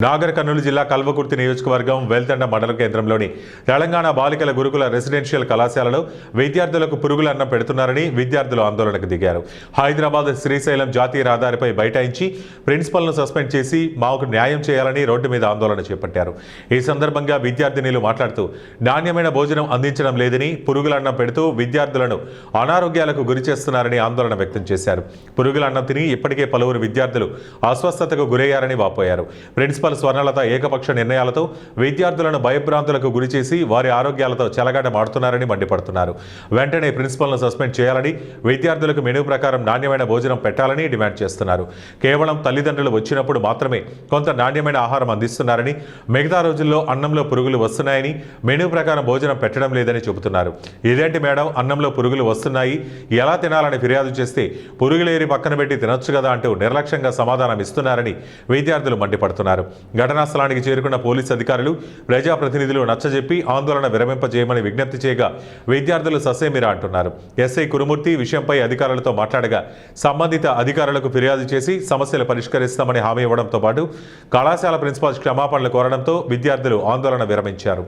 నాగర్ కర్నూలు జిల్లా కల్వకుర్తి నియోజకవర్గం వెల్తండ మండల కేంద్రంలోని తెలంగాణ బాలికల గురుకుల రెసిడెన్షియల్ కళాశాలలో విద్యార్థులకు పురుగుల అన్నం పెడుతున్నారని విద్యార్థులు ఆందోళనకు దిగారు. హైదరాబాద్ శ్రీశైలం జాతీయ రహదారిపై బైఠాయించి ప్రిన్సిపల్ను సస్పెండ్ చేసి మాకు న్యాయం చేయాలని రోడ్డు మీద ఆందోళన చేపట్టారు. ఈ సందర్భంగా విద్యార్థినిలు మాట్లాడుతూ నాణ్యమైన భోజనం అందించడం లేదని, పురుగుల అన్నం పెడుతూ విద్యార్థులను అనారోగ్యాలకు గురిచేస్తున్నారని ఆందోళన వ్యక్తం చేశారు. పురుగుల అన్నం తిని ఇప్పటికే పలువురు విద్యార్థులు అస్వస్థతకు గురయ్యారని వాపోయారు. ప్రిన్సిపల్ స్వర్ణలత ఏకపక్ష నిర్ణయాలతో విద్యార్థులను భయభ్రాంతులకు గురిచేసి వారి ఆరోగ్యాలతో చెలగాటమాడుతున్నారని మండిపడుతున్నారు. వెంటనే ప్రిన్సిపల్ను సస్పెండ్ చేయాలని, విద్యార్థులకు మెనూ ప్రకారం నాణ్యమైన భోజనం పెట్టాలని డిమాండ్ చేస్తున్నారు. కేవలం తల్లిదండ్రులు వచ్చినప్పుడు మాత్రమే కొంత నాణ్యమైన ఆహారం అందిస్తున్నారని, మిగతా రోజుల్లో అన్నంలో పురుగులు వస్తున్నాయని, మెనూ ప్రకారం భోజనం పెట్టడం లేదని చెబుతున్నారు. ఇదేంటి మేడం, అన్నంలో పురుగులు వస్తున్నాయి, ఎలా తినాలని ఫిర్యాదు చేస్తే పురుగులేరి పక్కన పెట్టి తినొచ్చు కదా అంటూ నిర్లక్ష్యంగా సమాధానం ఇస్తున్నారని విద్యార్థులు మండిపడుతున్నారు. ఘటనా స్థలానికి చేరుకున్న పోలీసు అధికారులు, ప్రజాప్రతినిధులు నచ్చజెప్పి ఆందోళన విరమింపజేయమని విజ్ఞప్తి చేయగా విద్యార్థులు ససేమిరా అంటున్నారు. ఎస్ఐ కురుమూర్తి విషయంపై అధికారులతో మాట్లాడగా సంబంధిత అధికారులకు ఫిర్యాదు చేసి సమస్యలు పరిష్కరిస్తామని హామీ ఇవ్వడంతో పాటు కళాశాల ప్రిన్సిపాల్ క్షమాపణలు కోరడంతో విద్యార్థులు ఆందోళన విరమించారు.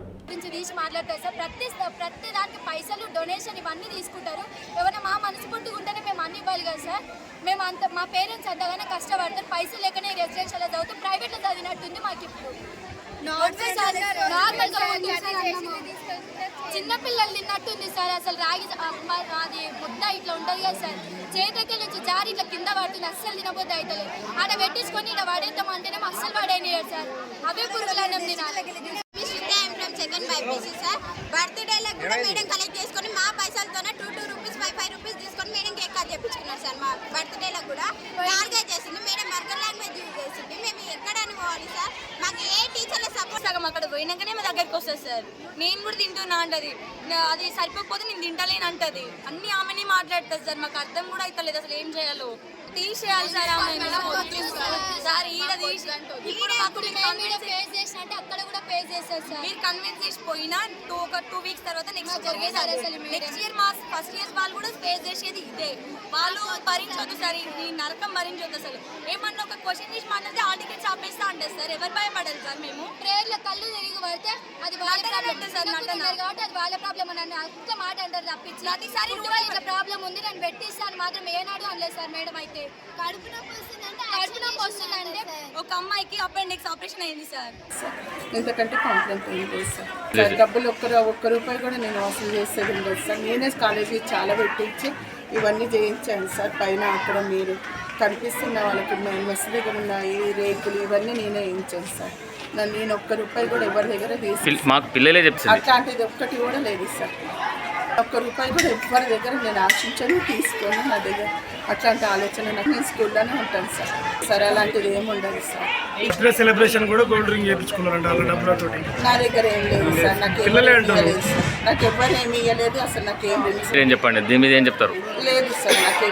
మేము అంత మా పేరెంట్స్ అంతగానే కష్టపడతారు, పైసలు లేకనే రెసిడెన్షియల్ చదువుతూ ప్రైవేట్లో చదివినట్టుంది మాకు. ఇప్పుడు చిన్నపిల్లలు తిన్నట్టుంది సార్. అసలు రాగి అది ముద్ద ఇట్లా ఉంటుంది కదా సార్, చేతికి నుంచి జారి ఇట్లా కింద పడుతుంది. అస్సలు తినబోద్దు అయితే ఆడ పెట్టించుకొని ఇలా పడేద్దాం అంటేనే అస్సలు పడేయనియరు సార్. అవే పురుగులు అన్నం తినాలి. సెకండ్ బైపీసీ సార్, బర్త్డేలకు కూడా మేడం కలెక్ట్ చేసుకొని మా పైసలతోనే 2 రూపీస్ 5 రూపీస్ తీసుకొని మేడం కేక్ కట్ చేయించుకున్నారు సార్. మా బర్త్డేలకు కూడా నాలుగే చేసింది మేడం, బర్గర్ లాంగ్వేజ్ యూజ్ చేసింది. మేము ఎక్కడని పోవాలి సార్? మాకు ఏ టీచర్ల సపోర్ట్ సగం అక్కడ పోయినాకనే మా దగ్గరికి వస్తుంది సార్. నేను కూడా తింటున్నా అంటది, అది సరిపోకపోతే నేను తింటలేను అంటది. అన్ని ఆమెని మాట్లాడుతుంది సార్. మాకు అర్థం కూడా అవుతలేదు అసలు ఏం చేయాలో. తీసేయాలి సార్ ఆమె సార్. ఈడ తీసి ఇప్పుడు మాకు ఫేస్ చేసినట్టు అక్కడ కూడా ఫేస్ చేస్తారు సార్. మీరు కన్విన్స్ చేసిపోయినా 2 వీక్స్ తర్వాత నెక్స్ట్ ఇయర్ మా ఫస్ట్ ఇయర్స్ వాళ్ళు కూడా ఫేస్ చేసేది ఇదే. వాళ్ళు భరించొద్దు సార్, ఈ నరకం భరించొద్దు. అసలు ఏమన్నా ఒక క్వశ్చన్ చేసి మాట్లాడితే ఆ టికెట్స్ ఆపేస్తా అంటారు సార్. ఎవరు భయపడాలి సార్? మేము ప్రేయర్లో కళ్ళు తిరిగి పడితే అది వాళ్ళ ప్రాబ్లం సార్, కాబట్టి అది వాళ్ళ ప్రాబ్లం అని అట్లా మాట అంటారు తప్పించి ప్రతిసారి ఇట్లా ప్రాబ్లం ఉంది నేను పెట్టిస్తాను మాత్రం ఏనాడు అనలేదు సార్. మేడం అయితే కడుపు నొప్పి వస్తుందంటే ఒక అమ్మాయికి అపెండిక్స్ ఆపరేషన్ అయింది సార్. ఇంతకంటే కంప్లైంట్ ఏం లేదు సార్. డబ్బులు ఒక్క రూపాయి కూడా నేను వసూలు చేసేది ఉండదు సార్. నేనే కాలేజీ చాలా పెట్టించి ఇవన్నీ చేయించాను సార్. పైన అక్కడ మీరు కనిపిస్తున్న వాళ్ళకి మెస్ దగ్గర ఉన్నాయి రేకులు ఇవన్నీ నేనే వేయించాను సార్. నేను ఒక్క రూపాయి కూడా ఎవరి దగ్గర అట్లాంటిది ఒక్కటి కూడా లేదు సార్. ఒక్క రూపాయి కూడా ఎవరి దగ్గర నేను ఆశించను, తీసుకొని నా దగ్గర అట్లాంటి ఆలోచన నాకు. నేను స్కూల్లోనే ఉంటాను సార్. సరే అలాంటిది ఏమి ఉండదు సార్. సెలబ్రేషన్ కూడా కూల్ డ్రింక్ చేయించుకున్నారంట డబ్బులతో. నా దగ్గర ఏం లేదు సార్. నాకు ఎవరు ఏమి ఇవ్వలేదు అసలు. నాకేం చెప్పండి, దీని మీద ఏం చెప్తారు? లేదు సార్. నాకు